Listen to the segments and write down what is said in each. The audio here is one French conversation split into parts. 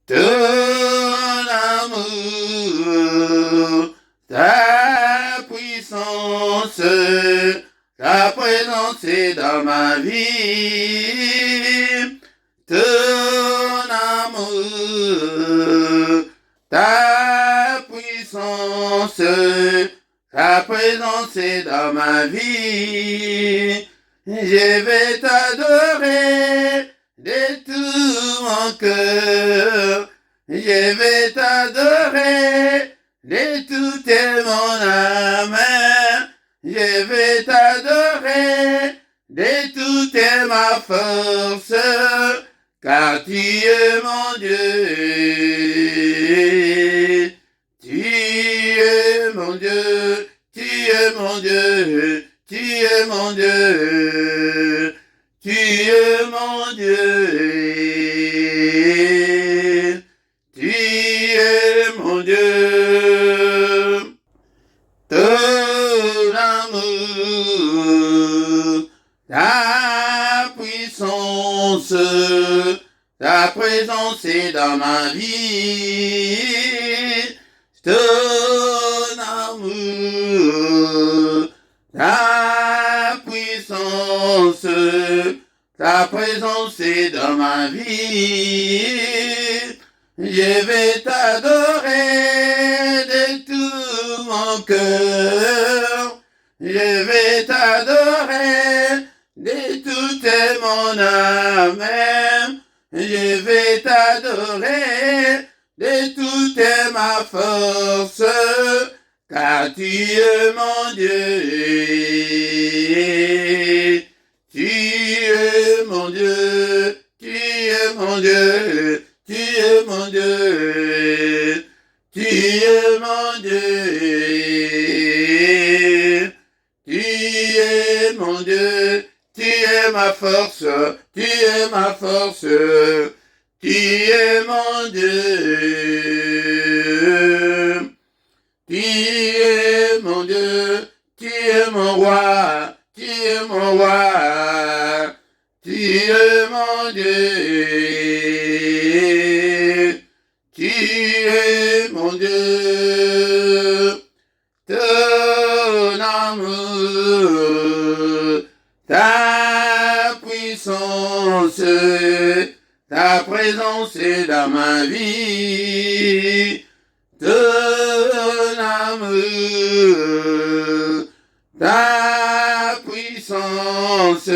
Ton amour, ta puissance, ta présence est dans ma vie. Ton amour, ta puissance, ta présence est dans ma vie. Je vais t'adorer de tout mon cœur. Je vais t'adorer de toute mon âme. Je vais t'adorer de toute ma force, car tu es mon Dieu. Tu es mon Dieu, tu es mon Dieu, tu es mon Dieu, tu es mon Dieu, tu es mon Dieu. Ton amour, ta puissance, ta présence est dans ma vie. Ton amour, ta puissance, ta présence est dans ma vie. Je vais t'adorer de tout mon cœur. Je vais t'adorer de toute mon âme. Je vais t'adorer de toute ma force, car tu es mon Dieu. Tu es mon Dieu, tu es mon Dieu, tu es mon Dieu, tu es mon Dieu, tu es mon Dieu, tu es ma force, tu es ma force, tu es mon Dieu, tu es mon Dieu, tu es mon roi, tu es mon roi, tu es mon Dieu, tu es mon Dieu. Ton amour, ta puissance, ta présence est dans ma vie. Ton amour, ta puissance,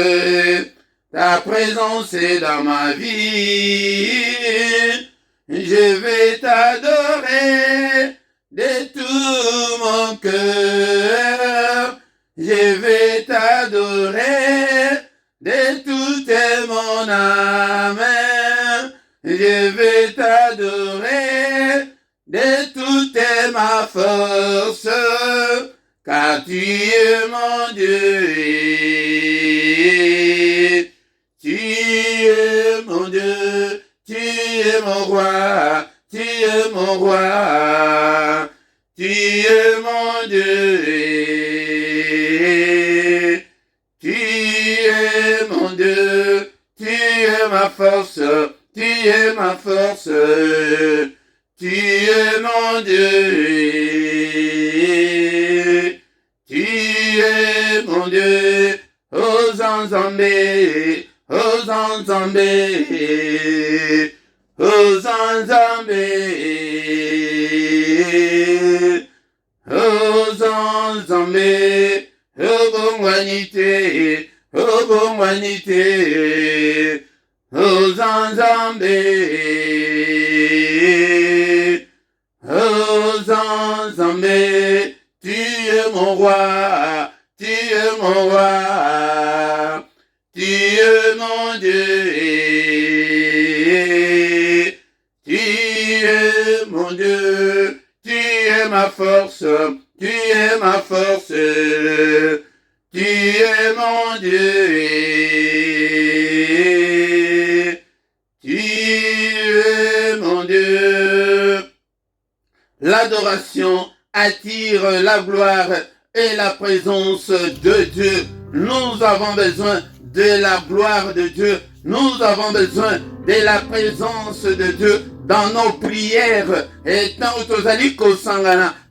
ta présence est dans ma vie. Je vais t'adorer de tout mon cœur. Je vais t'adorer de toute mon âme. Je vais t'adorer de toute ma force, car tu es mon Dieu. Tu es mon Dieu, tu es mon roi, tu es mon roi, tu es mon Dieu. Tu es mon Dieu, tu es ma force, tu es ma force, tu es mon Dieu. Tu es mon Dieu, oh Zanzambé, oh Zanzambé, oh Zanzambé, oh Zanzambé, oh Bongwanité, oh Bongwanité, oh Zanzambé, oh Zanzambé, tu es mon roi, tu es mon roi, tu es mon Dieu, tu es mon Dieu, tu es ma force, tu es ma force, tu es mon Dieu, tu es mon Dieu. L'adoration attire la gloire et la présence de Dieu. Nous avons besoin de la gloire de Dieu. Nous avons besoin de la présence de Dieu dans nos prières. Et tant que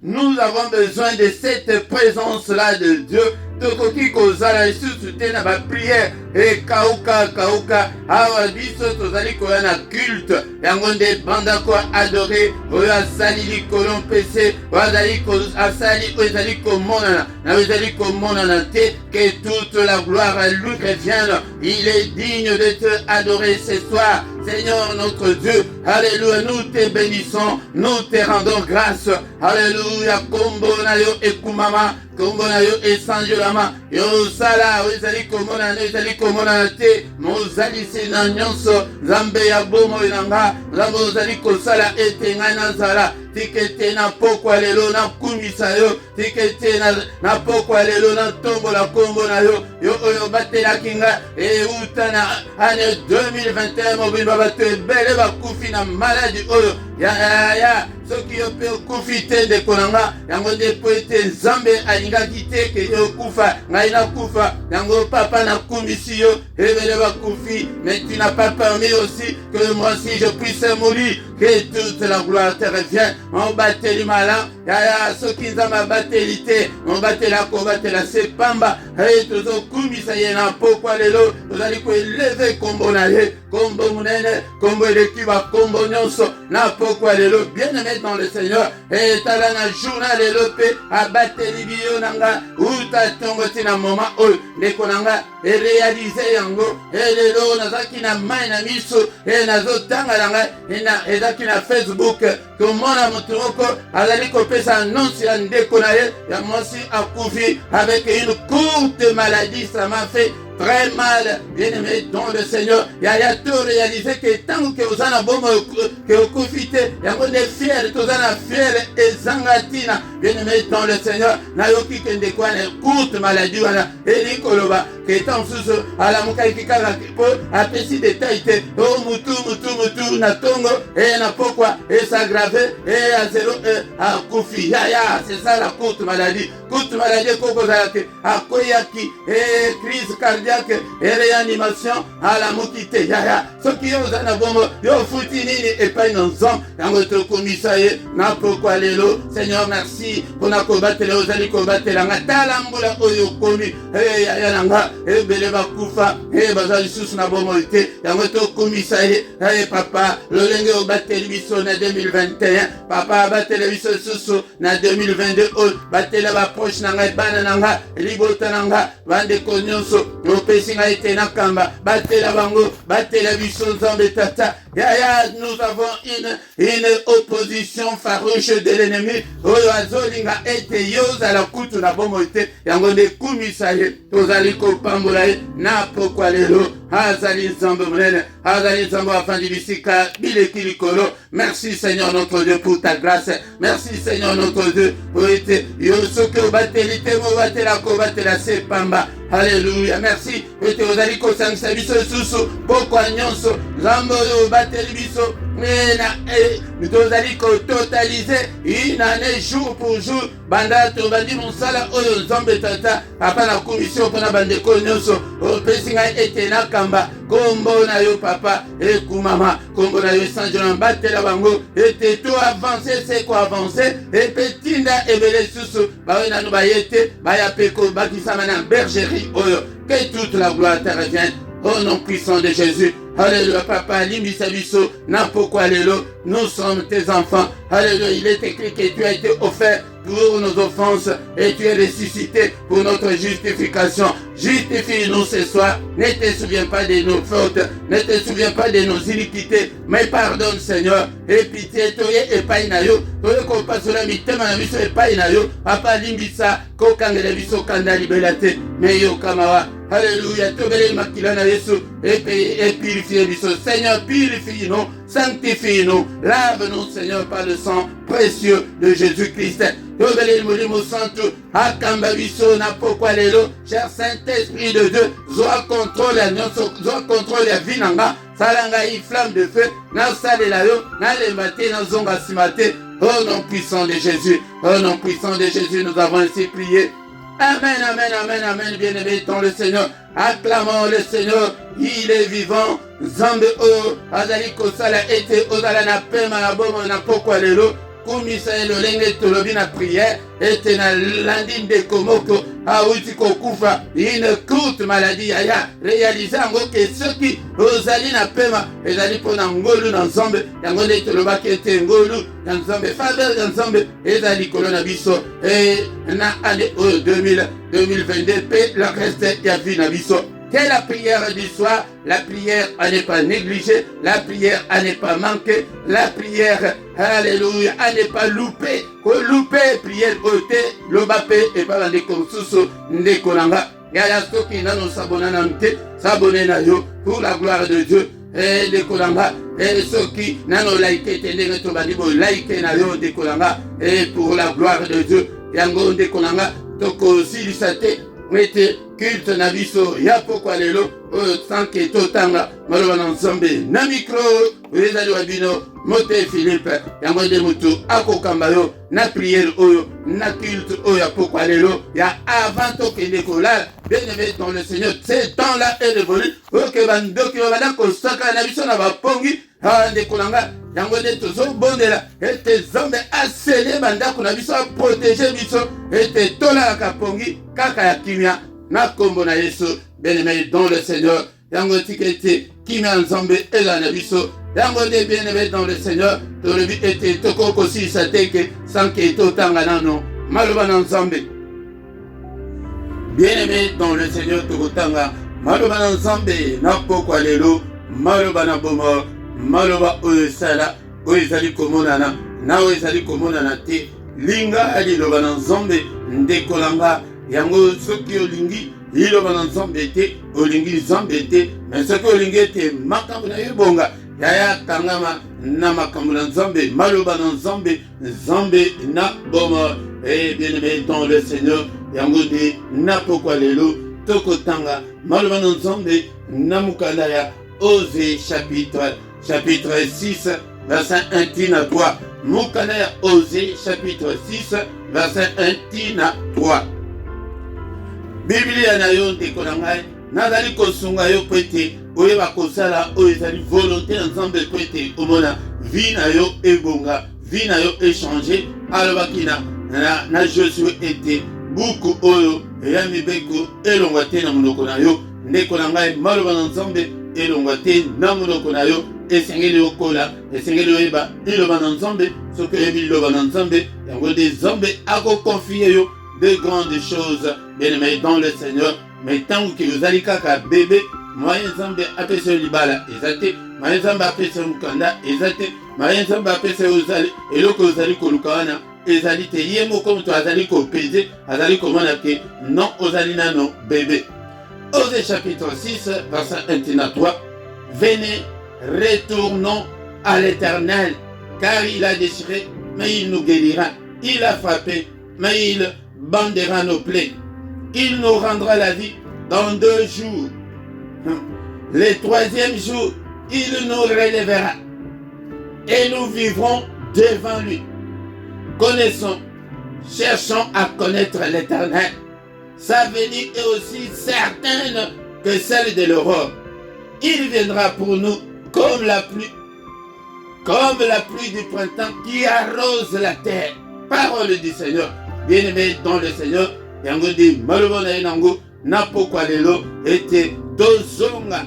nous avons besoin de cette présence-là de Dieu. Tokoki kozala lisusu te na ba prière e kauka awa biso tozali koya na culte yango nde banda ko adorer oyo asali likolo mpese oyo azali asali oyo ezali komonana na oyo ezali komonana te. Que toute la gloire à lui revienne. Il est digne de te adorer ce soir, Seigneur notre Dieu. Alléluia, nous te bénissons, nous te rendons grâce. Alléluia, kombo na yo ekumama, kombo na yo esanjolama, yo sala ezali komona na ezali komona te, mozali sina nyonso, Nzambe ya bomo inanga, Nzambe ozali kosala ete ngai nazala. Tikete na pokwa lelo na kumisa yo, tikete na pokwa lelo na tombo la kombo na yo, yo oyo batela kinga e utana ane 2021 mobimba bato ebele bakufi na maladi oyo ya soki yo pe okufi te ndeko na nga yango nde po ete Nzambe alingaki te ke yo okufa ngai nakufa yango papa nakumisi yo ebele bakufi, mais tu n'as pas permis aussi que moi si je puisse mourir. Que toute la gloire te revienne. On battait le malin. Yaya, ceux qui ont battu l'été, on battait la combattait sepamba. Et tous aux coumis, ça y est, n'a pas quoi les lots. Vous allez quoi lever combo naïe, combo mounene, combo l'équipe à combo nyonso, n'a pas quoi les lots. Bien aimé dans le Seigneur. Et t'as la journal les lopé, à battre les bio nanga, ou t'as tombé dans un moment où les konanga, et réaliser yango, et les lots, nazaki na maina miso, et nazotanga nanga, et na Facebook comment na moturoko azali kopesa annonce ya ndeko na ye ya mwasi akufi avec une courte maladie. Ça m'a fait très mal, bien-aimé dans le Seigneur. Il y a tout réalisé que tant que vous en avez bon que vous profitez, il y a des fiers, tous en avez fiers et zangatina, bien-aimé dans le Seigneur. Nayoki kende kwa ne courte maladie wana et nikoloba que tant sous à la mukai kikala po apesi détail te o mutu na tongo et na pourquoi et s'aggraver et à zéro à kufi ya c'est ça la courte maladie koko zalake akoyaki et crise cardiaque et réanimation à la mokite ya ce qui ont na bombo yo futi nini et pas non yango to komisaye na pourquoi lelo. Seigneur merci pour na combattre les ozali combattre la ngatala mbula oyo komi ya nanga e beleba kufa e bazali susu na bombo ite yango to komisaye papa lolenge o bateli biso na 2021 papa bateli biso susu na 2022 o batela ba proche nanga bana nanga libota nanga bande konyonso o pesi nga ite na kamba batela bango batela biso Nzambe tata ya nous avons une opposition farouche de l'ennemi oyo azolinga ete yoza la kutu na bombo ite yango nde kumisaye tozali kopambola na pokwa lelo azali Nzambe munene azali Nzambe afandi bisika bileki likolo. Merci Seigneur notre Dieu pour ta grâce. Merci Seigneur notre Dieu pour ete yosoke obateli te mo batela ko batela sepamba. Alléluia. Merci ete ozali kosangisa biso susu pokwa nyonso Nzambe oyo bateli biso nous allons totaliser une année jour pour jour. Banda to bandi monsala oyo Nzambe tata apa na commission pona bande konyoso o pesinga etena kamba kombo na yo papa et kumama kombo na yo sanjona batela bango ete to avancer c'est quoi avancer et petinda ebele susu ba na no bayete ba ya peko bakisama na bergerie oyo. Que toute la gloire te revienne au nom puissant de Jésus. Alléluia, papa, limbisa biso, na pourquoi lelo, nous sommes tes enfants. Alléluia, il est écrit que tu as été offert pour nos offenses et tu es ressuscité pour notre justification. Justifie-nous ce soir. Ne te souviens pas de nos fautes, ne te souviens pas de nos iniquités, mais pardonne Seigneur. Et pitié, toye et painayo, toye ko pasula mitema na biso et painayo, papa limbisa, ko kangele biso kanda libelate, meyo kamawa. Alléluia, tobele makila na Yesu et purifie biso. Seigneur, purifie-nous, sanctifie-nous, lave-nous Seigneur par le sang précieux de Jésus-Christ. Tobele molimo santo, akamba biso na pokwa lelo, cher Saint-Esprit de Dieu, zoa contrôle la nyonso, zoa contrôle la vie nanga, salanga i flamme de feu, na salela yo, na lembate, na zonga simate, au nom puissant de Jésus, au nom puissant de Jésus, nous avons ainsi prié. Amen, amen, amen, amen, bien-aimé dans le Seigneur. Acclamons le Seigneur, il est vivant, Nzambe oyo azali kosala ete ozala na pema na bomo na pokwa lelo kumisa elolenge tolobi na prière ete na landi ndeko moko awuti kokufa une courte maladie yaya réalise yango ke soki ozali na pema ezali mpona ngolu na Nzambe yango nde tolobaki ete ngolu ya Nzambe faveur ya Nzambe ezali likolo na biso na année oyo 2022 mpe le reste ya vie na biso. Que la prière du soir, la prière à ne pas négliger, la prière à ne pas manquer, la prière, alléluia, à ne pas louper. Ko louper, prière côté, l'obapé et pas dans des consus, des kolanga. Yaya soki nano sabona namte, sabone na yo, pour la gloire de Dieu. Et des kolanga, et soki nano laïke tende to banibo laïke na yo des kolanga, et pour la gloire de Dieu. Yango des kolanga, toko silisate. Mete culte na biso ya pokwa lelo oyo sanke totanga maloba na Nzambe na micro ezali wabino mote Philippe yango nde mutu akokamba yo na prière oyo na culte oyo ya pokwa lelo ya avant tokende kolala bien-aimé dans le Seigneur. Ce temps-là est révolu oke bandoki babanda kosaka na biso na bapongi ndeko nanga yango nde tozobondela ete Nzambe asele bandako na biso aprotege biso ete tolalaka pongi kaka ya kimia na kombo na Yesu. Bien-aimé dans le Seigneur yango tika ete kimia Nzambe eza na biso yango nde bien-aimé dans le Seigneur tolobi ete tokokosilisa teke sanke totanga nano maloba na Nzambe. Bien-aimé dans le Seigneur tokotanga maloba na Nzambe na pokwa lelo maloba na bomo maloba oyo sala oyo ezali komonana na oyo ezali komonana te linga aliloba na Nzambe ndekolanga yango soki olingi liloba na Nzambe te olingi Nzambe te mais soki olingi te makambo na yo bonga yaya kangama na makambo na Nzambe maloba na Nzambe Nzambe na bomo. Et bien-aimé dans le Seigneur yango de na pokwa lelo tokotanga maloba na Nzambe na mukanda ya Osée chapitre 6 verset 1 tina 3. Mukanda ya Osée chapitre 6 verset 1 tina 3. Biblia na yo ndeko na ngai nazali kosunga yo po ete oyeba kosala oyo ezali volonté ya Nzambe po ete omona vi na yo ebonga vi na yo echange. Alobaki na Josué ete buku oyo eya mibeko elongwa te na monoko na yo ndeko na ngai maloba na Nzambe elongwa te na monoko na yo esengeli okola esengeli oyeba liloba na Nzambe soki oyebi liloba na Nzambe yango nde Nzambe akokonfie yo de grandes choses. Bien-aimé dans le Seigneur mais ntango ke ozali kaka bebe moye Nzambe apesa yo libala eza te moye Nzambe apesa yo mokanda eza te moye Nzambe apesa yo eloko ozali koluka wana ezali te ye moko moto azali kopeze azali komona ke non ozali nano bébé. Osée chapitre 6 verset 1 tina 3. Venez, retournons à l'Éternel car il a déchiré mais il nous guérira, il a frappé mais il bandera nos plaies, il nous rendra la vie dans 2 jours, le 3e jour il nous relèvera et nous vivrons devant lui. Connaissons, cherchons à connaître l'Éternel. Sa venue est aussi certaine que celle de l'aurore. Il viendra pour nous comme la pluie du printemps qui arrose la terre. Parole du Seigneur. Bien-aimé dans le Seigneur, yango di maloba na yango na pokwa lelo ete tozonga.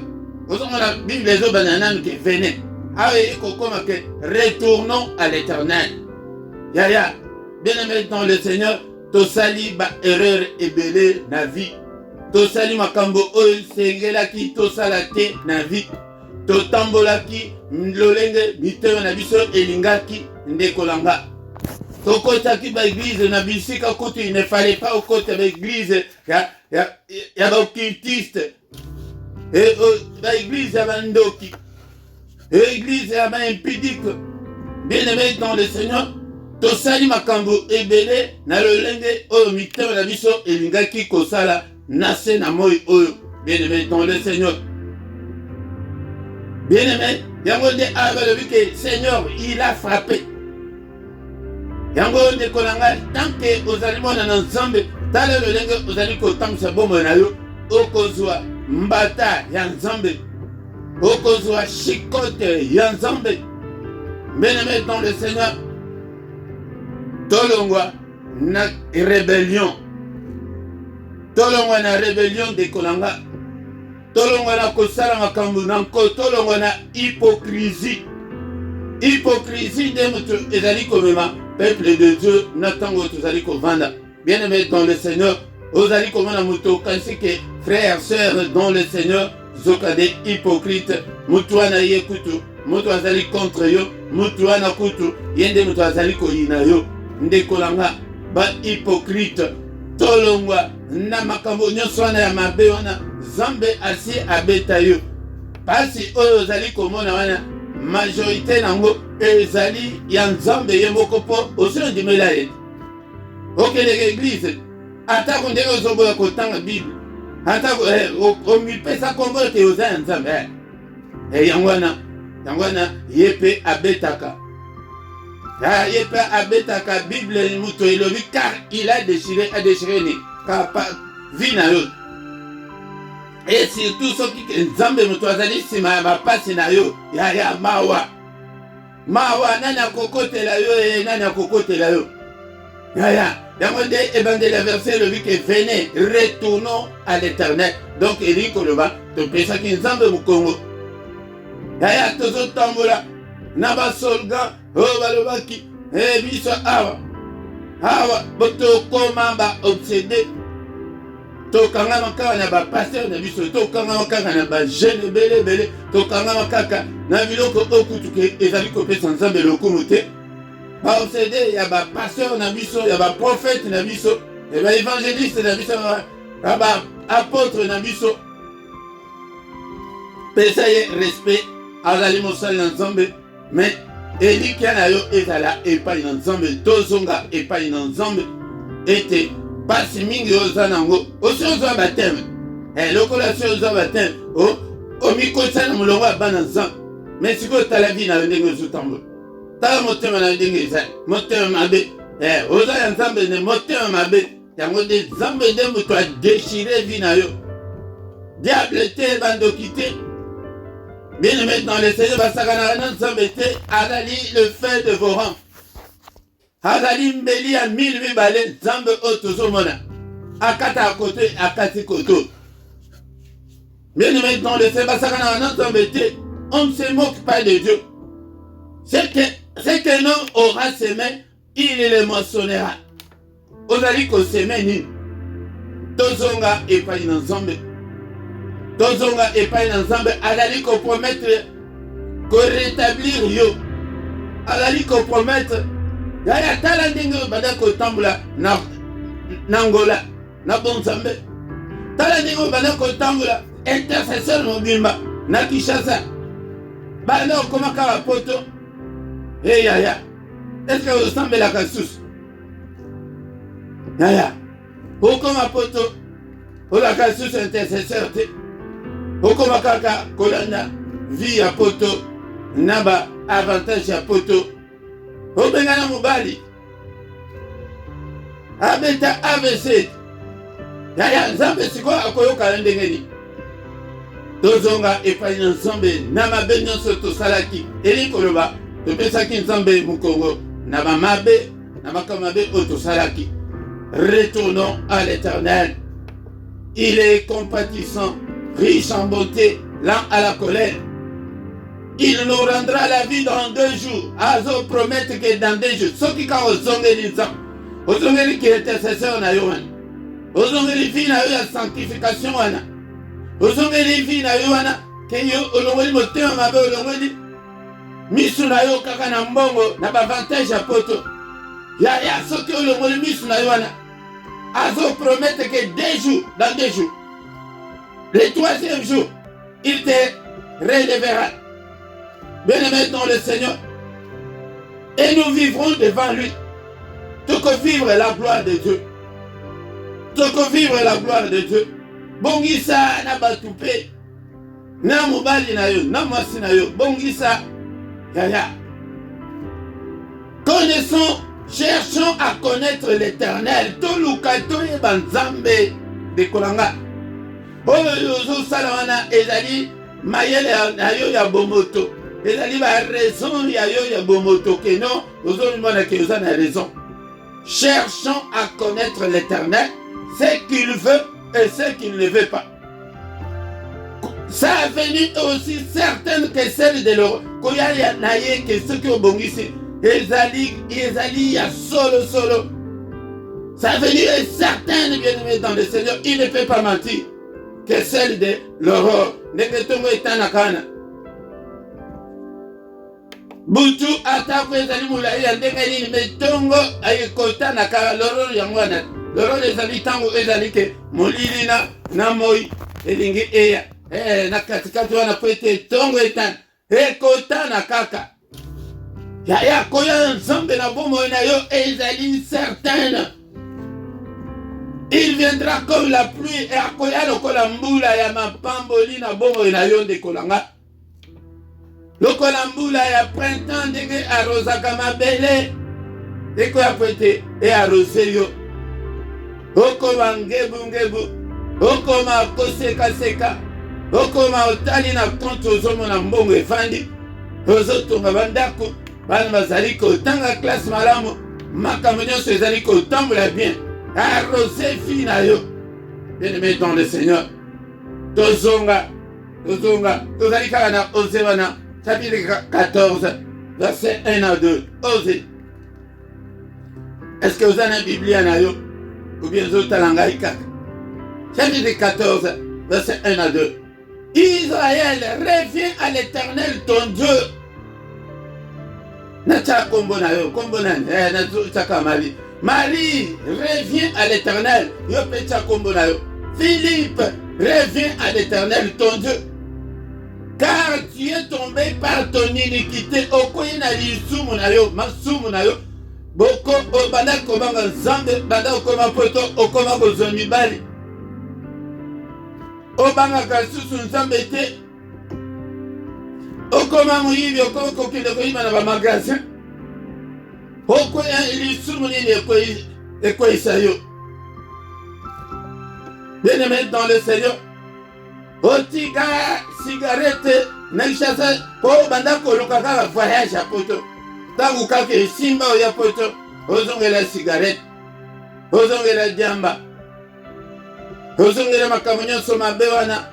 Ozonga la Bible ezobanana ke venez. Awe kokoma ke retournons à l'Éternel. Yaya, bien-aimé dans le Seigneur, tosali ba erreur ebele na vie. Tosali makambo oyo sengelaki tosala te na vie. Totambolaki lolenge mitema na biso elingaki ndekolanga. Tokotaki ba église na bisika kote il ne fallait pas okota ba église ya ba occultiste. Et ba église ya bandoki. Église ya ba impudique. Bien-aimé dans le Seigneur, tosali makambo ebele na lolenge oyo mitema na biso elingaki kosala na se na moi oyo. Bien-aimé dans le Seigneur. Bien-aimé, yango nde abalobi ke Seigneur il a frappé. Yango nde kolanga tant que ozali mwana na Nzambe tala lolenge ozali kotambisa bomoi na yo okozwa mbata ya Nzambe okozwa chikote ya nzambe. Bien-aimé dans le Seigneur, tolongwa na rébellion, tolongwa na rébellion de kolanga, tolongwa na kosala makambo na nko, tolongwa na hypocrisie. Hypocrisie de mutu ezali komema peuple de Dieu na tango tozali kovanda. Bien-aimé dans le Seigneur, ozali komona mutu kasi ke frères sœurs dans le Seigneur zoka de hypocrite, mutu wana ye kutu, mutu azali contre yo, mutu wana kutu yende mutu azali koyina yo. Ndekolanga ba hypocrite, tolongwa na makambo nyonso wana ya mabe wana Nzambe asi abeta yo. Pasi oyo ozali komona wana majorité nango ezali ya Nzambe ye moko po osondimela ye. Okende église atako ndenge ozoboya kotanga Bible, atako omipesa kombo te oza ya Nzambe. Yango wana ye pe abetaka. Ye pe abetaka Bible muto elobi car il a déchiré ni kapa vina yo. Et surtout ceux qui Nzambe muto azali sima ya mapasi na yo ya mawa nani akokotela yo nani akokotela yo yango nde ebandeli verset elobi ke venez retournons à l'Éternel. Donc eli koloba topesaki Nzambe mokongo tozotambola na basolga oyo balobaki biso awa botokoma baobsede, tokangama kaka na bapaster na biso, tokangama kaka na bajeune ebele, tokangama kaka na biloko okutuke ezali kopesa Nzambe lokumu te. Baobsede ya bapaster na biso, ya baprofete na biso, ya baevangeliste na biso, ya baapôtre na biso. Pesa ye respect azali mosali na Nzambe, mais elikia na yo ezala epai na Nzambe, tozonga epai na Nzambe ete pasi mingi oza nango osi ozwa bateme lokola si ozwa bateme omikosa na molongo ya bana Nzambe, mais sikoyo tala vi na yo ndenge ozotambola, tala motema na yo ndenge ezali motema mabe. Oza ya Nzambe ne motema mabe, yango nde Nzambe nde moto adéchiré vi na yo. Diable te bandoki te. Bien-aimé dans le Seigneur, basakana na Nzambe te azali le fait de vos rangs. Azali mbeli ya 1000 mibale Nzambe oyo tozomona akata à côté akati koto. Bien-aimé dans le Seigneur, basakana na Nzambe te, on ne se moque pas de Dieu. C'est que l'homme aura semé, il le moissonnera. Ozali ko semé nini? Tozonga epai na Nzambe. Tozonga epai na Nzambe azali ko promettre ko rétablir yo. Azali ko promettre yaya tala ndenge bada ko tambula na Angola na bon Nzambe. Tala ndenge bada ko tambula intercesseur mobimba na Kinshasa. Bada okoma ka poto. Yaya. Est-ce que vous semblez la casus? Yaya. Okoma poto. Ola casus intercesseur te. Okoma kaka kolanda vie ya poto naba avantage ya poto. Obengana mobali abeta AVC. Yaya Nzambe sikoyo akoyoka ndenge ni. Tozonga epai na Nzambe na mabe nyonso tosalaki eli koloba topesaki Nzambe mokongo na bamabe na makamabe oyo tosalaki. Retournons à l'Éternel. Il est compatissant, riche en bonté, lent à la colère. Il nous rendra la vie dans 2 jours. Azo promettre que dans 2 jours. Ce qui quand ozongeli Nzambe, ozongeli qui est intercesseur na yo wana, ozongeli vie na yo ya sanctification wana, ozongeli vie na yo wana ke yo olongoli motema mabe, olongoli misu na yo kaka na mbongo na bavantage ya poto. Ya soki olongoli misu na yo wana, azo promettre que 2 jours, dans 2 jours, le 3e jour, il te relèvera. Bien-aimé dans le Seigneur, et nous vivrons devant lui. Tout que vivre la gloire de Dieu. Tout que vivre la gloire de Dieu. Bongisa na batupe, na mobali na yo, na mwasi na yo, bongisa yaya. Connaissons, cherchons à connaître l'Éternel. Tolukato e banzambe de kolanga. Oyo yozo salawana ezali mayele na yo ya bomoto ezali ba raison ya yo ya bomoto ke non ozomona ke oza na raison. Cherchons à connaître l'Éternel, ce qu'il veut et ce qu'il ne veut pas. Sa venue est aussi certaine que celle de l'euro. Koya ya naye que ce qui obongisi ezali ya solo. Sa venue est certaine, bien-aimé dans le Seigneur, il ne peut pas mentir, que celle de l'aurore. Neketongo etanakana. Butu atako ezali mulai ya ndenge nini metongo ayekotanaka l'aurore yango wana. L'aurore ezali tango ezali ke molili na moi elingi eya. Na katikati wana kwete tongo etana. Ekotana kaka. Ya koya nzambe na bomo na yo ezali certaine. Il viendra comme la pluie et akoya lokola mbula ya mapamboli na bomo na yo ndekolanga. Lokola mbula ya printemps ndenge arosaka mabele. Deko ya kwete e arose yo. Okoma ngebu. Okoma koseka. Okoma otali na konto ozomona mbongo efandi. Ozotonga bandako. Bana bazali kotanga classe malamu. Makambo nyonso ezali kotambola bien. Arrosé fina yo. Bien-aimé dans le Seigneur. Tozonga. Tozali kaka na Osée wana. Chapitre 14, verset 1 à 2. Osée. Est-ce que vous avez une Bible na yo? Ou bien vous avez chapitre 14, verset 1 à 2. Israël, reviens à l'Éternel ton Dieu. Nacha kombo na yo, kombo na chaka Marie. Marie, reviens à l'Éternel. Yo pecha kombo na yo. Philippe, reviens à l'Éternel ton Dieu. Car tu es tombé par ton iniquité. Okoye na lisumu na yo, masumu na yo. Boko banda komanga nzambe, banda okoma poto, okoma bozomi bali. Obanga kasusu nzambe te. Okoma muyibi, okoma kokende koyima na ba magasin. Okoya lisumu nini ekoyisa yo. Bien-aimé dans le Seigneur. Otika cigarette naishasa po banda koluka kaka voyage à poto. Tangu kake simba oya poto. Ozongela cigarette. Ozongela jamba. Ozongela makambo nyonso mabe wana.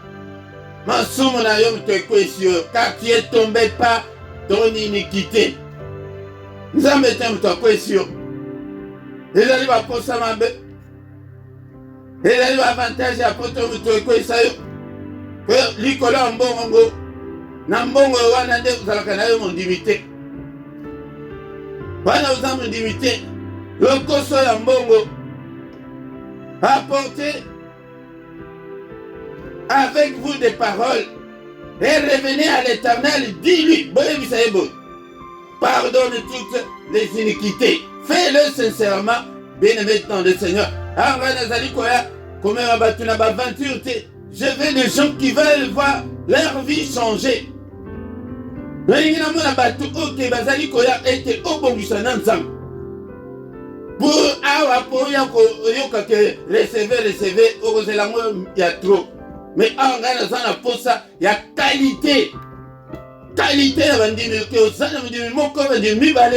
Masumu na yo mto ekwesi yo. Car tu es tombé par ton iniquité. Nzambe te mto ekwesi yo. Ezali baposa mabe. Ezali ba avantage ya poto mto ekwesa yo. Likolo ya mbongo na mbongo wana nde uzalaka na yo mondimite. Wana uza mondimite. Lokoso ya mbongo. Apportez avec vous des paroles et revenez à l'Éternel. Dis-lui, pardonne toutes les iniquités. Fais-le sincèrement, bien-aimé dans le Seigneur. Je veux des gens qui veulent voir leur vie changer. Pour recevez, il y a trop. Mais en regardant pour ça, il y a qualité. Qualité,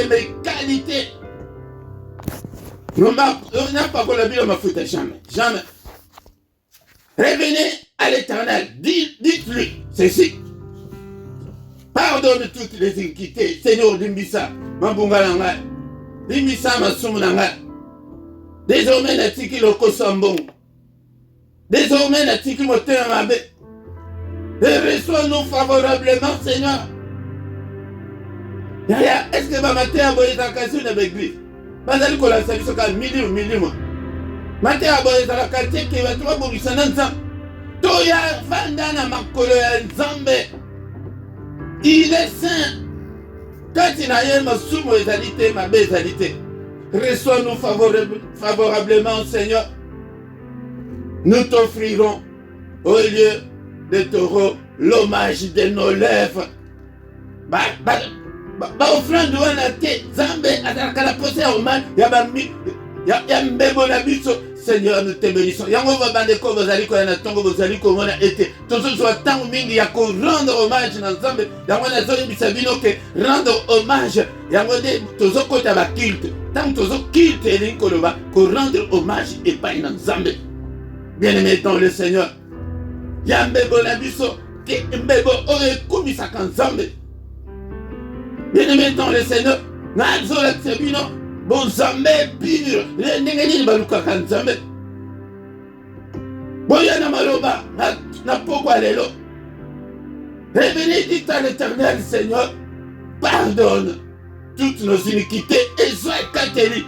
mais qualité. On n'a pas pour la vie, on m'a foutu jamais. Jamais. Revenez à l'Éternel. Dites-lui ceci. Pardonne toutes les iniquités. Seigneur Dimbisa, Mabungalanga. Dimbisa Masumunanga. Désormais, Natiki Lokosambon. Désormais, Natiki Motéamabe. Et reçois-nous favorablement, Seigneur. Est-ce que Mamate a boyé ta cassure de l'église? Bazali kola sabiso ka milieu. Mate a boyé ta quartier qui va trouver Borisana Nzambe. Toya Vandana Makolo ya Nzambe. Il est saint. Quand il a eu ma soumo ezalité, ma bézalité. Reçois-nous favorablement, Seigneur. Nous t'offrirons au lieu de taureau l'hommage de nos lèvres. Offrande wana te Zambe azalaka na pose ya hommage ya mbebo na biso Seigneur, nous te bénissons. Yango babandeko bozali ko na tongo bozali ko mona ete. Tozo zo tango mingi ya ko rendre hommage na Nzambe. Yango na zo yebisa bino ke rendre hommage. Yango de tozo ko ta ba culte. Tant tozo culte elingi koloba ko rendre hommage et pas na Nzambe. Bien-aimé dans le Seigneur. Yambebo na biso ke mbebo oye kumisaka Nzambe. Bien-aimé dans le Seigneur. Na zo la tsebino. Bon Nzambe pire, ndenge nini balukaka Nzambe. Boya na maloba na pokwa lelo. Revenez, dites à l'Éternel, Seigneur, pardonne toutes nos iniquités et sois cathélie.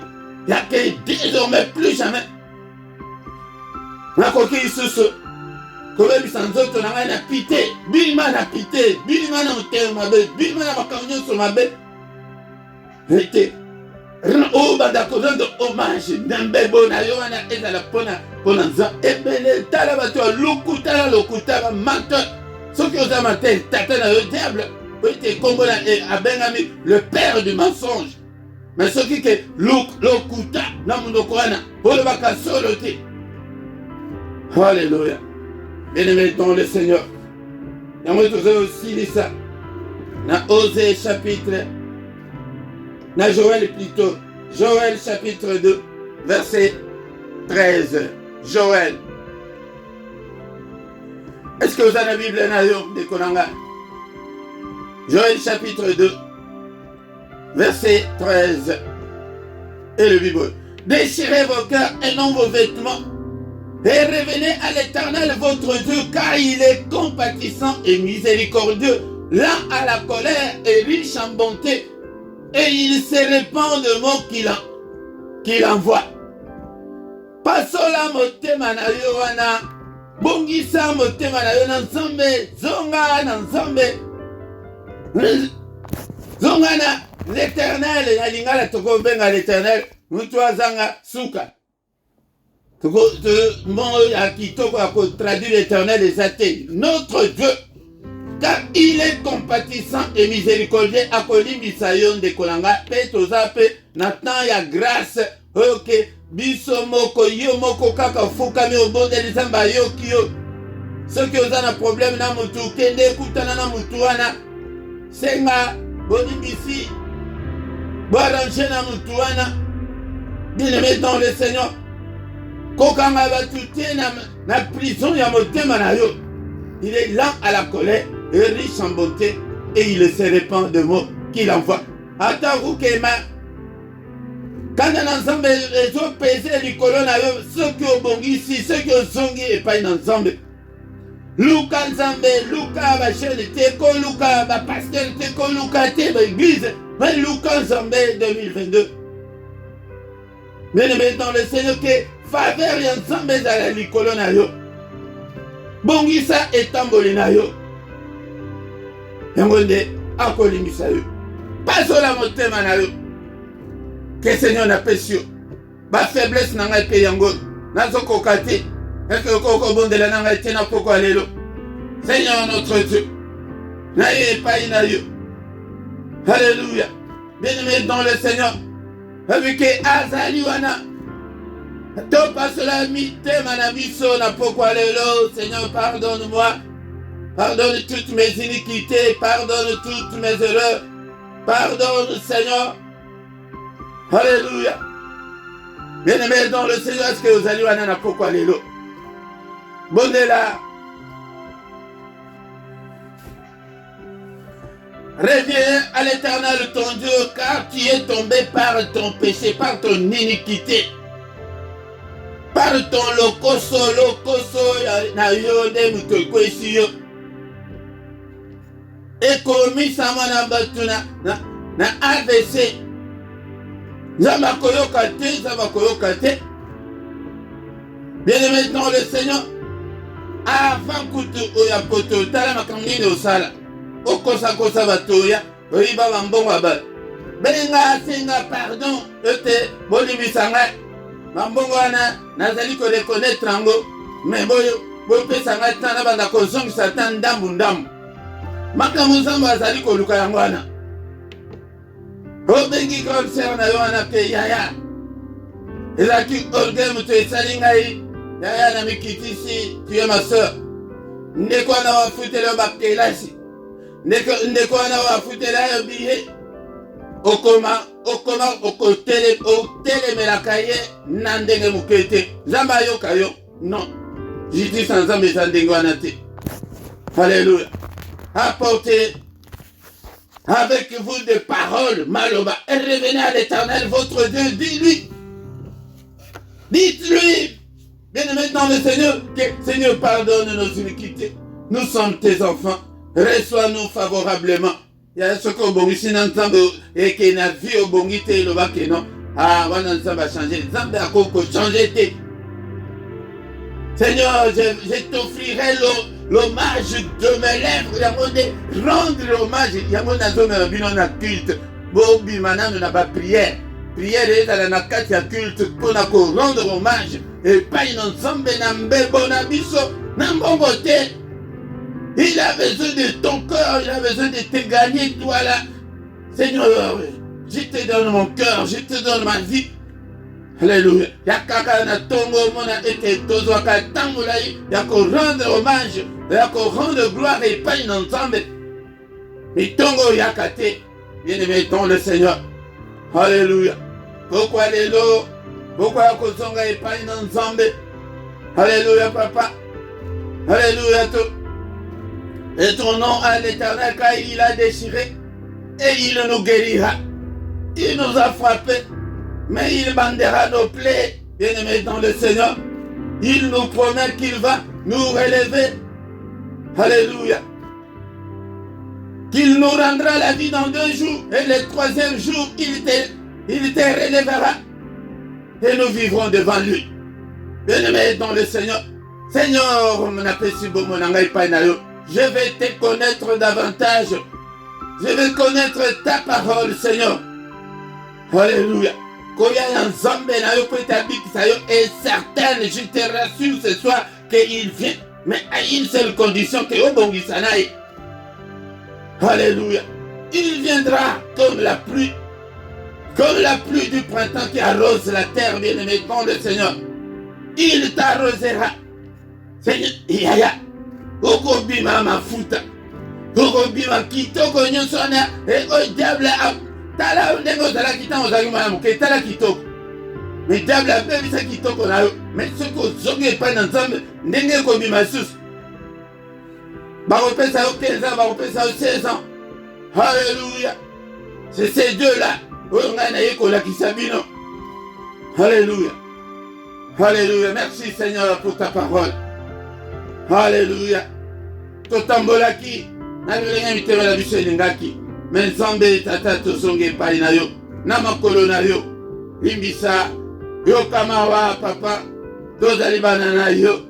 Il n'y a que désormais plus jamais. Na koki isusu. Kobe bisanzoto na ngai na pité, bilima na pité, bilima na motema mabe, bilima na makamyo so mabe. Rete. Oh, bandako rendre hommage Nambebo na yo wana ezala pona nza ebele tala bato lukuta la lokuta mante soki oza mate tata na yo diable peut-être kongola abengami le père du mensonge mais soki ke lokuta na munoko wana polo baka solo te. Alléluia. Bien-aimé dans le Seigneur. Yango tozo aussi ça na Osée chapitre na Joël plutôt. Joël chapitre 2, verset 13. Joël. Est-ce que vous avez la Bible de Konanga? Joël chapitre 2, verset 13. Et le Bible. Déchirez vos cœurs et non vos vêtements. Et revenez à l'Éternel votre Dieu, car il est compatissant et miséricordieux, lent à la colère et riche en bonté. Et il se répand de mots qu'il envoie. Pasola motema na yo wana. Bongisa motema na yo na Nzambe. Zonga na Nzambe. Zonga na l'Éternel. Na lingala toko benga l'Éternel. Mutu azanga suka. Toko mo ya kitoko ya ko traduire l'Éternel des athées. Notre Dieu. Car il est compatissant et miséricordieux à Kolimbisayon de Kolanga, Petozape, Nathan ya grâce, ok, biso moko yo moko kaka fukami obonde lisamba yo kiyo. Ceux qui ont un problème na mutu, kende kutana na mutu wana, senga, bonimbisi, boaranje na mutu wana, bien-aimé dans le Seigneur, kokanga batute na prison ya motema na yo. Il est lent à la colère et riche en bonté et il se répand de mots qu'il envoie. Attends, Kema. Quand on ensemble, les autres pesés, les colonnes, ceux qui ont bongi ici, ceux qui ont zongi et pas ensemble. Luka Nzambe, Luka Bachel, Teko, Luka Pasteur, Teko, Luka Teba Église, mais Luka Nzambe 2022. Mais dans le Seigneur, que faveur et ensemble dans les colonnes. Bongisa etamboli na yo. Yangonde akolimisa yo. Pasola motema na yo. Que Seigneur na pesio. Ba faiblesse na ngai pe yango. Nazoko kate. Est-ce que koko bondela na ngai tena poko alelo. Seigneur notre Dieu. Na ye pa ina yo. Alléluia. Bien-aimé dans le Seigneur. Avec azali wana. Topa cela mite manabiso na pokwa lelo. Seigneur, pardonne-moi. Pardonne toutes mes iniquités. Pardonne toutes mes erreurs. Pardonne, Seigneur. Alléluia. Bien-aimé dans le Seigneur, est-ce que vous allez na pokwa lelo? Bondela. Reviens à l'Éternel ton Dieu, car tu es tombé par ton péché, par ton iniquité. Par ton lokoso na yo de mutoko isi yo. Ekomisa mwana batu na AVC. Zamba koyoka te. Bien-aimé dans le Seigneur, avant kutu oya poto tala makamini osala. Okosa batoya, oyiba bambongo aba. Benga singa pardon, ete bolibisanga. Mambongo wana nazali ko reconnaître ango mais boyo pesa ngata na banda ko zongi satan ndambu. Makamu Nzambe azali ko luka yango wana. Obengi comme ça na yo wana pe yaya. ezalaki orgueil moto esali ngai yaya na mikitisi tu es ma soeur ndeko wana wafutela yo bakelasi ndeko wana wafutela yo biye okoma otelemelaka ye na ndenge moke te nzambe ayoka yo non justice na nzambe eza ndenge wana te. Alléluia. Apportez avec vous des paroles maloba et revenez à l'Éternel votre Dieu. Dis-lui, dites-lui, bien-aimé dans le Seigneur, que Seigneur pardonne nos iniquités. Nous sommes tes enfants, reçois-nous favorablement. Il y a ce qu'on bon ici dans Nzambe et qui n'a vu au bon ité le bas que non. Ah, on Nzambe a changé. Nzambe a changé. Seigneur, je t'offrirai l'hommage de mes lèvres. Il y a rendre l'hommage. Il y a mon azome culte. Bobi manam na ba prière. Prière est dans la carte ya culte pour rendre hommage. Et pas une ensemble nambe bonabiso nambongote. Il a besoin de ton cœur, il a besoin de te gagner toi là. Seigneur, je te donne mon cœur, je te donne ma vie. Alléluia. Yakaka na tongo mona ete tozwaka tamulai yako rendre hommage, yako rendre gloire et pas une ensemble. Mais tongo yakate, bien-aimé dans le Seigneur. Alléluia. Pourquoi lelo? Pourquoi yako zonga et pas une ensemble? Alléluia papa. Alléluia tout. Et ton nom à l'Éternel car il a déchiré et il nous guérira. Il nous a frappés. Mais il bandera nos plaies, bien-aimés dans le Seigneur. Il nous promet qu'il va nous relever. Alléluia. Qu'il nous rendra la vie dans 2 jours. Et le 3e jour, il te relèvera. Et nous vivrons devant lui. Bien-aimés dans le Seigneur. Seigneur, je vais te connaître davantage. Je vais connaître ta parole, Seigneur. Alléluia. Et certaine, je te rassure ce soir qu'il vient, mais à une seule condition que Obongisanaï. Alléluia. Il viendra comme la pluie du printemps qui arrose la terre, bien-aimé dans le Seigneur. Il t'arrosera. Seigneur, yaya, okobima mafuta, okobima kitoko nyonsona, et au diable. Tala ndenge ozala kitoko ozali mwana moke tala kitoko mais diable abebisa kitoko na yo mais soki ozongi epai na nzambe ndenge ekobima lisusu bakopesa yo 15 ans bakopesa yo 16 ans. Alléluia. C'est ces deux là oyo ngai naye kolakisa bino. Alléluia. Alléluia. Merci Seigneur pour ta parole. Alléluia. Totambolaki na bilenge mitema na biso elingaki. Mais Nzambe tata tozonge epai na yo na makolo na yo limbisa yo kamawa papa tozali bana na yo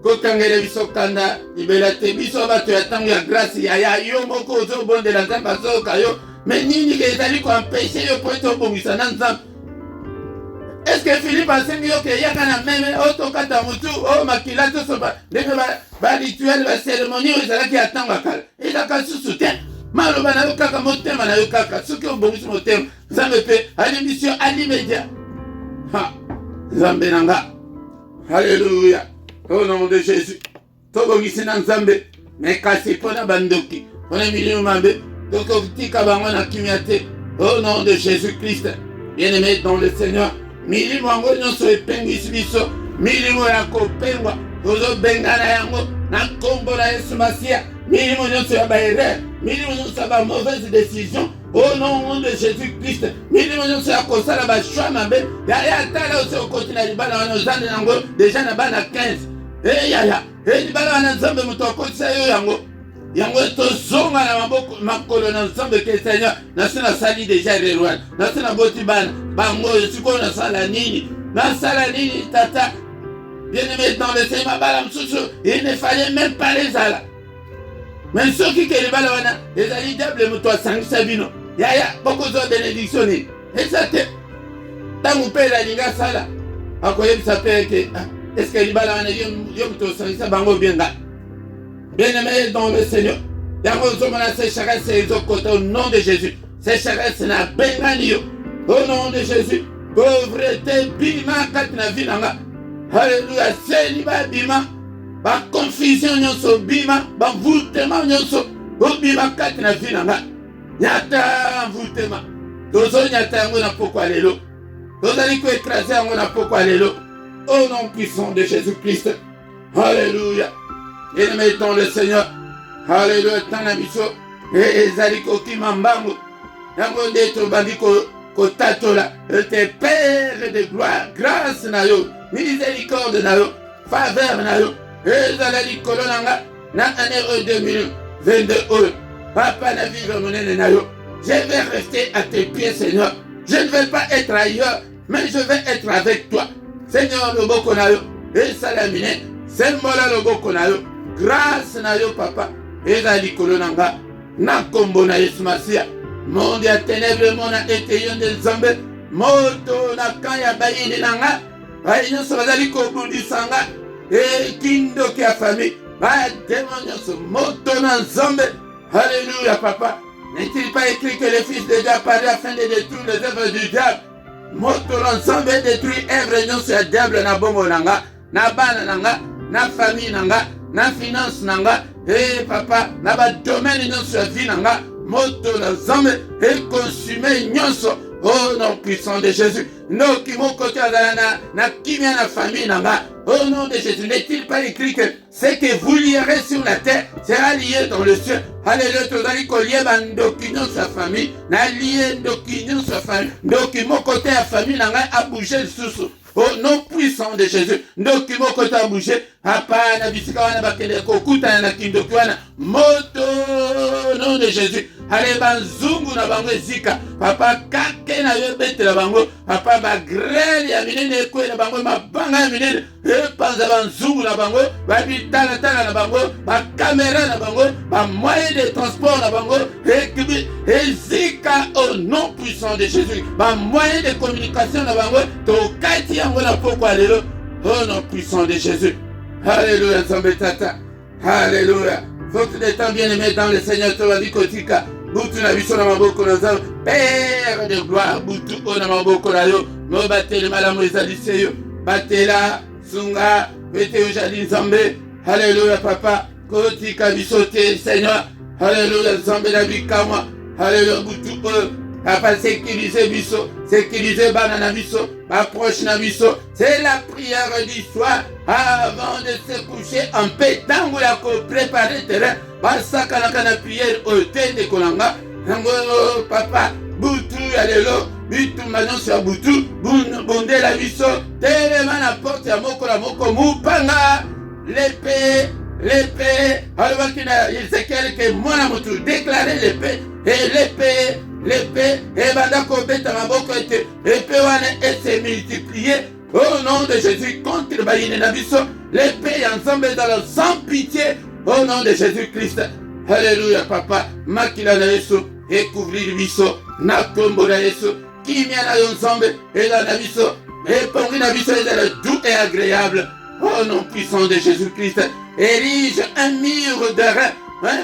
kokangele biso kanda libela te biso bato ya ntango ya grâce yaya yo moko ozobondela Nzambe azoyoka yo mais nini ke ezali koempêche yo po ete obongisa na Nzambe. Est-ce que Philippe asengi yo ke yaka na meme otokata motu o makila toso ndenge barituel bacérémonie oyo ezalaki ya ntango ya kala ezalaka susu te. Maloba na yo kaka motema na yo kaka soki obongisi motema Nzambe mpe alimbisi yo alimedia. Nzambe nanga. Alléluia. Au nom de Jésus. Tobongisi na Nzambe mais kasi mpona bandoki mpona milimo mabe tokotika bango na kimia te. Au nom de Jésus-Christ. Bien-aimé dans le Seigneur. Milimo yango nyonso epengwisi biso milimo ya kopengwa tozobengana yango na nkombo na Yesu Masiya. Milimo nyonso ya baerreur, milimo nyonso ya ba mauvaise décision au nom de Jésus-Christ. Milimo nyonso ya kosala ba choix mabe yaya tala osi okoti na libala wana ozande nango déjà na bana 15 yaya libala wana Nzambe moto akotisa yo yango tozonga na makolo na Nzambe ke Seigneur nasi nasali déjà erreur wana nasi naboti bana bango sikoyo nasala nini tata. Bien-aimé dans le Seigneur mabala mosusu il ne fallait même pas les ala. Mais ceux qui libala wana ezali diable moto asangisa bino yaya bokozwa bénédiction nini ezate ntango mpe alinga sala akoyebisa mpe ke est-ce que libala wana yo moto osangisa bango bienga. Bien-aimé dans le Seigneur yango ozomona sécheresse ezokota au nom de Jésus. Sécheresse na bengani yo au nom de Jésus. pauvreté bima kati na vie nanga. Alléluia, célibat bima, ba confusion nyonso bima, ba voûtement nyonso bima kati na vie nanga. Nyata voûtement. Tozo nyata yango na pokwa lelo. Tozali ko écraser yango na pokwa lelo. Au nom puissant de Jésus-Christ. Alléluia. Et nous mettons le Seigneur. Alléluia. Tanabiso. Et ezali ko kimambango. Yango ndeto bandi ko tatola. Te Père de gloire. Grâce na yo. Miséricorde na yo. Faveur na yo. Ezali kolonanga. Na année 2022. Papa na vivre monene na yo. Je vais rester à tes pieds, Seigneur. Je ne vais pas être ailleurs, mais je vais être avec toi. Seigneur, le boko na yo. Et salamine. Sembola le boko na yo. Grâce na yo, papa. Ezali kolonanga. Na kombo na Yesu Masia. Monde ya ténèbres, mon a été yon de Zambé. Moto na kaya bayini nanga. Bayi so bazali kobundisanga. Et kindo ki a famille. Ba démon so moto na Zambé. Alléluia, papa. N'est-il pas écrit que le Fils de Dieu apparaît afin de détruire les œuvres du diable? Moto l'ensemble détruit œuvre non sur le diable na bongo nanga, na bana nanga, na famille nanga, na finance nanga, et papa, na ba domaine non sur la vie nanga, moto l'ensemble est consumé nyonso. Oh nom puissant de Jésus, no qui mon côté na kimia na famille nanga. Au nom de Jésus, n'est-il pas écrit que ce que vous lierez sur la terre sera lié dans le ciel? Alléluia, tozali kolié bandokino sa famille, na lié ndokino sa famille, ndoki mon côté à famille nanga a bougé le sous. Au nom puissant de Jésus, ndoki mon côté a bougé, papa na bisika wana bakende kokuta na kindoki wana, moto nom de Jésus. Allez banzungu na bango zika, papa kake na yo bete la bango, papa ba grêle ya minene kwe na bango, mabanga ya minene, panza banzungu na bango, ba bitala tala na bango, ba caméra na bango, ba moyen de transport na bango, et zika au nom puissant de Jésus, ba moyen de communication na bango, to kati yango na pokwa lelo, au nom puissant de Jésus. Alléluia, Zambé tata. Alléluia. Faut que tu temps bien aimé dans le Seigneur, tu vas dire kotika. Butu na biso na maboko na Nzambe, Père de gloire, butu o na maboko na yo, no batele malamu ezalise yo, batela, sunga, bete yo jadi Nzambe, Alléluia papa, kotika biso te Seigneur, Alléluia Nzambe na bikamwa, Alléluia butu o, papa sécuriser biso, sécuriser bana na biso, approche na biso, c'est la prière du soir, avant de se coucher en paix, tango ya ko préparer terrain, basaka na prière au thé de kolanga, tango papa, butu ya lelo, bitu manonso ya butu, bonde la biso, telema na porte ya moko la moko, mupanga, l'épée, alors qu'il a Ézéchiel que mwana mutu déclarer l'épée, et bandako beta maboko ete, épée wana et se multiplier, au nom de Jésus, contre Bayine Nabiso, l'épée ensemble dans le sans pitié, au nom de Jésus-Christ. Alléluia, papa. Makila na Yesu, et couvrir biso, na kombo na Yesu, kimia na ensemble, et la Nabiso, et pour Nabiso est doux et agréable, au nom puissant de Jésus-Christ. Érige un mur de rein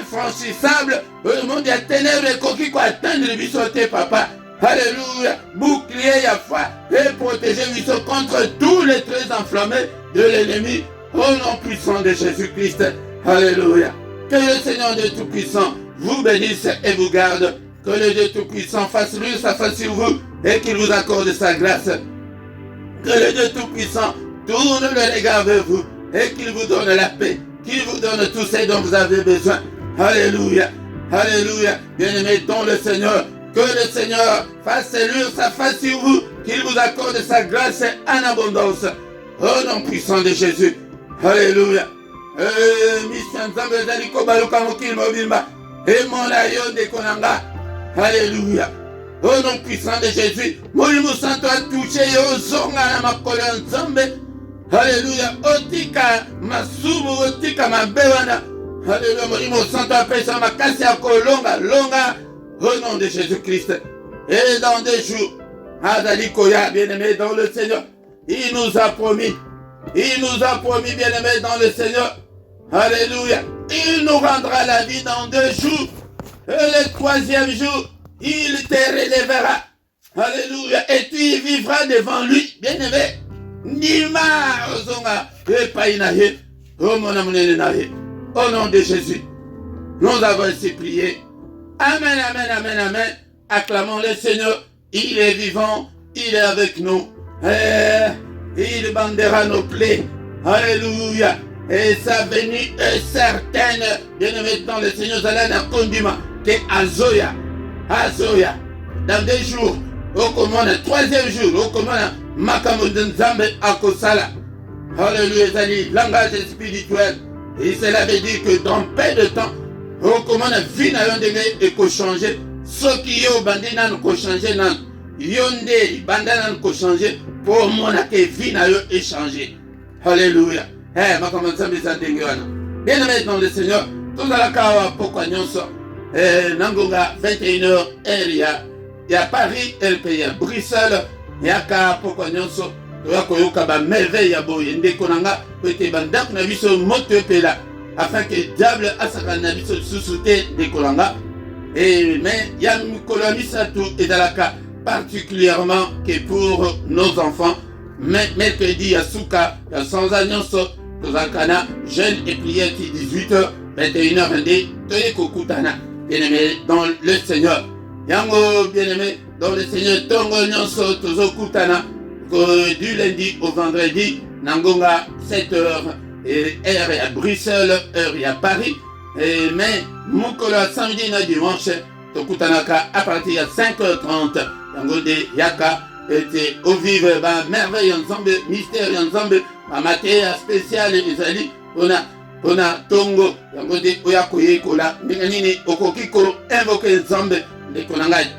infranchissable, au monde des ténèbres, et qu'on peut atteindre le biso, papa. Alléluia, bouclier à foi et protéger Biso contre tous les traits enflammés de l'ennemi au nom puissant de Jésus-Christ. Alléluia. Que le Seigneur Dieu Tout-Puissant vous bénisse et vous garde. Que le Dieu Tout-Puissant fasse lui sa face sur vous et qu'il vous accorde sa grâce. Que le Dieu Tout-Puissant tourne le regard vers vous et qu'il vous donne la paix, qu'il vous donne tout ce dont vous avez besoin. Alléluia. Alléluia. Bien-aimés dans le Seigneur. Que le Seigneur fasse luire sa face sur vous, qu'il vous accorde sa grâce en abondance. Au nom puissant de Jésus. Alléluia. Mission Nzambe Zaliko Baluka Mokil Mobimba. Et mon aïon de Konanga. Alléluia. Au nom puissant de Jésus. Molimo Santo a touché au zonga na makole Nzambe. Alléluia. Otika masumu, otika mabewana. Alléluia. Molimo Santo a fait sa makasi à kolonga, longa. Au nom de Jésus-Christ. Et dans 2 jours, Adali Koya, bien-aimé dans le Seigneur, il nous a promis, bien-aimé dans le Seigneur, alléluia, il nous rendra la vie dans 2 jours. Et le 3e jour, il te relèvera. Alléluia. Et tu y vivras devant lui, bien-aimé. Nima ozonga epainaye. Oh mon amour, au nom de Jésus, nous avons ainsi prié. Amen, amen, amen, amen. Acclamons le Seigneur. Il est vivant, il est avec nous. Il bandera nos plaies. Alléluia. Et sa venue est certaine. Bien-aimé dans le Seigneur, Zalana Kondima, que Azoya. Azoya. Dans 2 jours, au commande, 3e jour, au commande, Makamudin Zambe Akosala. Alléluia, Zali, langage spirituel. Et cela veut dire que dans peu de temps, au commande, vie n'a rien et qu'on change. Ce qui est au bandit n'a pas changé. Yonde, bandana n'a pas changé. Pour moi, la vie n'a rien changé. Alléluia. Makamudin Zambe Zandenguana. Bien aimé dans le Seigneur, tout à la kawa pourquoi nous sommes. Nangonga 21h, il y a Paris, il y a Bruxelles, il y a pourquoi nous sommes. Toyakoyoka ba merveille ya boye ndeko nanga pete bandako na biso moto pela afin que diable asaka na biso susute ndeko nanga et mais ya mikolo misatu edalaka particulièrement que pour nos enfants mais mercredi ya suka ya sans annonce tozakana jeûne et prière qui 18h 21h toyeko kutana bien-aimé dans le Seigneur yango bien-aimé dans le Seigneur tongo nyonso tozokutana du lundi au vendredi, Nangonga 7h, heure à Bruxelles, heure à Paris. Mais Mukola samedi et dimanche, Tokutanaka à partir de 5h30, Nangode Yaka, était au vivre, merveille ensemble, mystère ensemble, matéria spéciale, Isali, on a Tongo, Nangode Oyakoye Kola, Menganini, Okokiko, invoqué ensemble.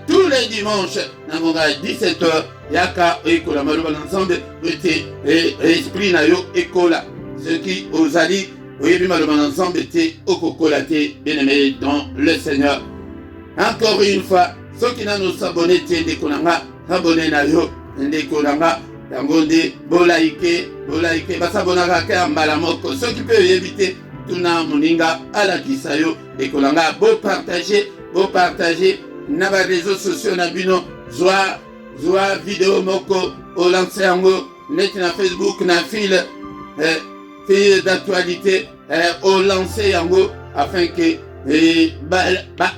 Tous les dimanches, Nangonga 17h, Yaka Ekola, Malouba ensemble, esprit na yo Ekola. Ce qui aux alliés, oui, Malouba ensemble était Okokola, bien-aimé dans le Seigneur. Encore une fois, ceux qui n'ont pas s'abonné, des Konanga, abonnez na yo, des Konanga, Tangonde, Bolaike, Basabonaka, Kambalamoko, ceux qui peuvent éviter, Tuna Moninga, Alakisayo, des Konanga, beau partager. Na ba réseaux sociaux na bino zoa vidéo moko au lancer yango net na Facebook na fil d'actualité au lancer yango afin que ba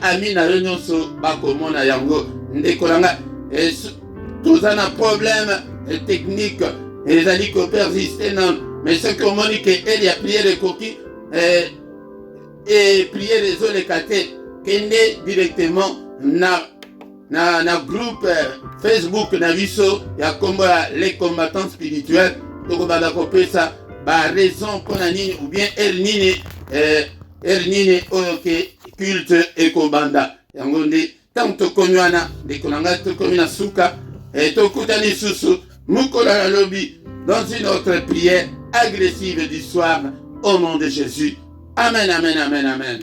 ami na nyonso ba komona yango ndekolanga tous un problème technique et les ko persister non mais ce que monique elle a plié les coquilles et plié les os les catés kende directement na groupe Facebook na biso ya kombo les combattants spirituels toko banda ko pesa ba raison pour nini ou bien ernini oyoke culte et kobanda yango ndi tant to konyana de konanga to komina suka et to kutani susu mukola la lobby dans une autre prière agressive du soir au nom de Jésus. Amen, amen, amen, amen.